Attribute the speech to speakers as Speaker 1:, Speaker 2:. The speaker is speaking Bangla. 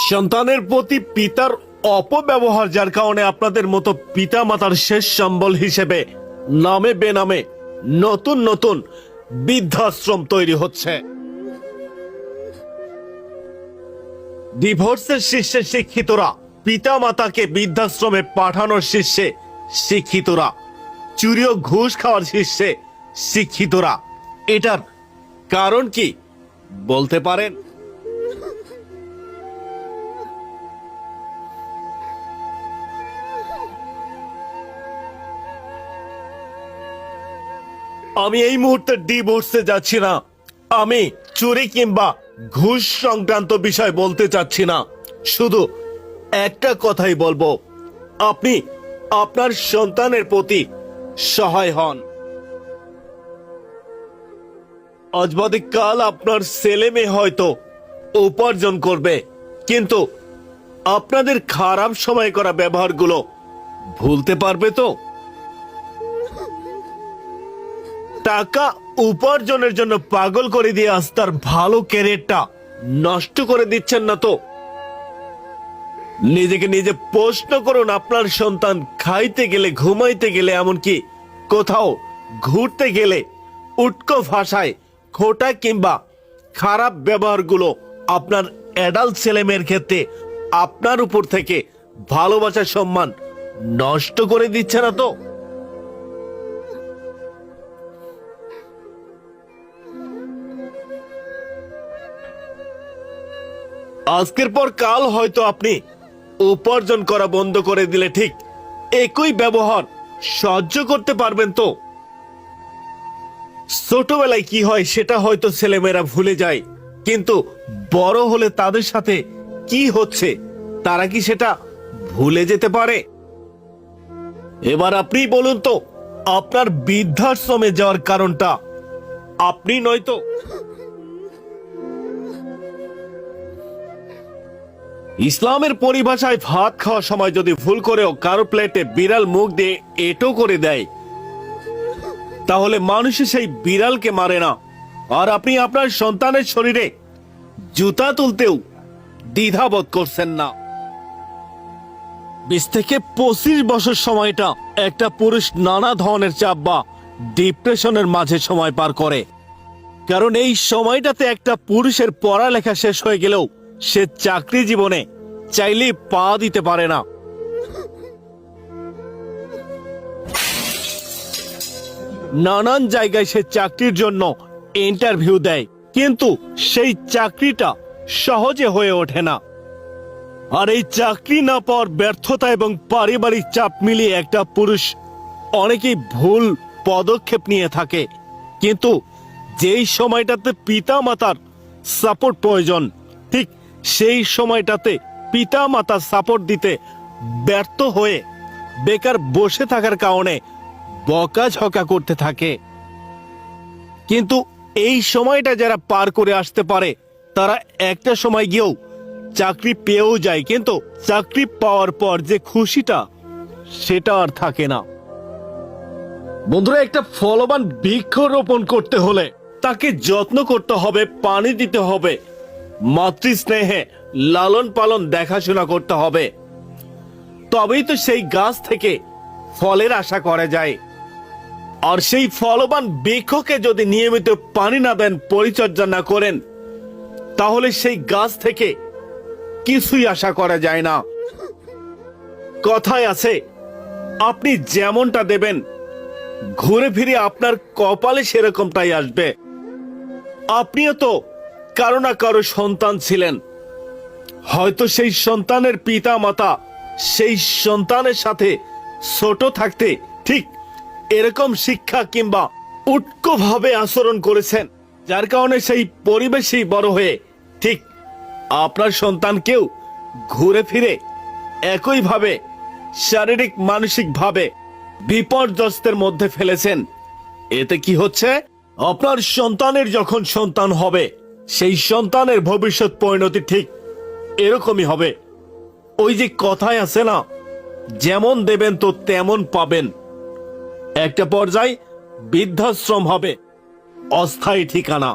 Speaker 1: সন্তানের প্রতি পিতার অপব্যবহার, যার কারণে আপনাদের মতো পিতা মাতার শেষ সম্বল হিসেবে নামে বেনামে নতুন নতুন বৃদ্ধাশ্রম তৈরি হচ্ছে। ডিভোর্সের শীর্ষে শিক্ষিতরা, পিতা মাতাকে বৃদ্ধাশ্রমে পাঠানোর শীর্ষে শিক্ষিতরা, চুরি ও ঘুষ খাওয়ার শীর্ষে শিক্ষিতরা। এটার কারণ কি বলতে পারেন? আমি এই মুহূর্তে ডিভোর্সে যাচ্ছি না। আমি চুরি কিংবা ঘুষ সংক্রান্ত বিষয় বলতে চাচ্ছি না। শুধু একটা কথাই বলবো, আপনি আপনার সন্তানের প্রতি সহায় হন। আজ বাদে কাল আপনার ছেলে মেয়ে হয়তো উপার্জন করবে, কিন্তু আপনাদের খারাপ সময় করা ব্যবহারগুলো ভুলতে পারবে তো? টাকা উপার্জনের জন্য পাগল করে দিয়ে আজ তার ভালো ক্যারিয়ারটা নষ্ট করে দিচ্ছেন না তো? নিজেকে নিজে প্রশ্ন করুন, আপনার সন্তান খাইতে গেলে, ঘুমাইতে গেলে, এমনকি কোথাও ঘুরতে গেলে উটকো ভাষায় খোটা কিংবা খারাপ ব্যবহারগুলো আপনার অ্যাডাল্ট ছেলে মেয়ের ক্ষেত্রে আপনার উপর থেকে ভালোবাসা, সম্মান নষ্ট করে দিচ্ছে না তো? আজকের পর কাল হয়তো আপনি উপার্জন করা বন্ধ করে দিলে ঠিক একই ব্যবহার সহ্য করতে পারবেন তো? ছোটবেলায় কি হয় সেটা হয়তো ছেলেমেয়েরা ভুলে যায়, কিন্তু বড় হলে তাদের সাথে কি হচ্ছে তারা কি সেটা ভুলে যেতে পারে? এবার আপনি বলুন তো, আপনার বৃদ্ধাশ্রমে যাওয়ার কারণটা আপনি নয়তো? ইসলামের পরিভাষায় ভাত খাওয়ার সময় যদি ভুল করেও কারো প্লেটে বিড়াল মুখ দিয়ে এঁটো করে দেয়, তাহলে মানুষ সেই বিড়ালকে মারে না। আর আপনি আপনার সন্তানের শরীরে জুতা তুলতেও দ্বিধাবোধ করছেন না। 20 থেকে 25 বছর সময়টা একটা পুরুষ নানা ধরনের চাপ বা ডিপ্রেশনের মাঝে সময় পার করে, কারণ এই সময়টাতে একটা পুরুষের পড়ালেখা শেষ হয়ে গেলেও সে চাকরি জীবনে চাইলেই পা দিতে পারে না। নানান জায়গায় সে চাকরির জন্য ইন্টারভিউ দেয়, কিন্তু সেই চাকরিটা সহজে হয়ে ওঠে না। আর এই চাকরি না পাওয়ার ব্যর্থতা এবং পারিবারিক চাপ মিলিয়ে একটা পুরুষ অনেকেই ভুল পদক্ষেপ নিয়ে থাকে। কিন্তু যেই সময়টাতে পিতা মাতার সাপোর্ট প্রয়োজন, ঠিক সেই সময়টাতে পিতা মাতা সাপোর্ট দিতে ব্যর্থ হয়ে বেকার বসে থাকার কারণে বকাঝকা করতে থাকে। কিন্তু এই সময়টা যারা পার করে আসতে পারে তারা একটা সময় গিয়েও চাকরি পেয়েও যায়, কিন্তু চাকরি পাওয়ার পর যে খুশিটা সেটা আর থাকে না। বন্ধুরা, একটা ফলবান বৃক্ষ রোপণ করতে হলে তাকে যত্ন করতে হবে, পানি দিতে হবে, মাতৃস্নেহে লালন পালন দেখাশোনা করতে হবে, তবেই তো সেই গাছ থেকে ফলের আশা করা যায়। আর সেই ফলবান বৃক্ষকে যদি নিয়মিত পানি না দেন, পরিচর্যা না করেন, তাহলে সেই গাছ থেকে কিছুই আশা করা যায় না। কথায় আছে, আপনি যেমনটা দেবেন ঘুরে ফিরে আপনার কপালে সেরকমটাই আসবে। আপনিও তো কারো না কারো সন্তান ছিলেন, হয়তো সেই সন্তানের পিতা মাতা সেই সন্তানের সাথে ছোট থাকতে ঠিক এরকম শিক্ষা কিংবা উটকো ভাবে আচরণ করেছেন, যার কারণে সেই পরিবেশেই বড় হয়ে ঠিক আপনার সন্তানকেও ঘুরে ফিরে একইভাবে শারীরিক মানসিক ভাবে বিপর্যস্তের মধ্যে ফেলেছেন। এতে কি হচ্ছে, আপনার সন্তানের যখন সন্তান হবে সেই সন্তানের ভবিষ্যৎ পরিণতি ঠিক এরকমই হবে। ওই যে কথায় আছে না, যেমন দেবেন তো তেমন পাবেন। একটা পর্যায়ে বৃদ্ধাশ্রম হবে অস্থায়ী ঠিকানা।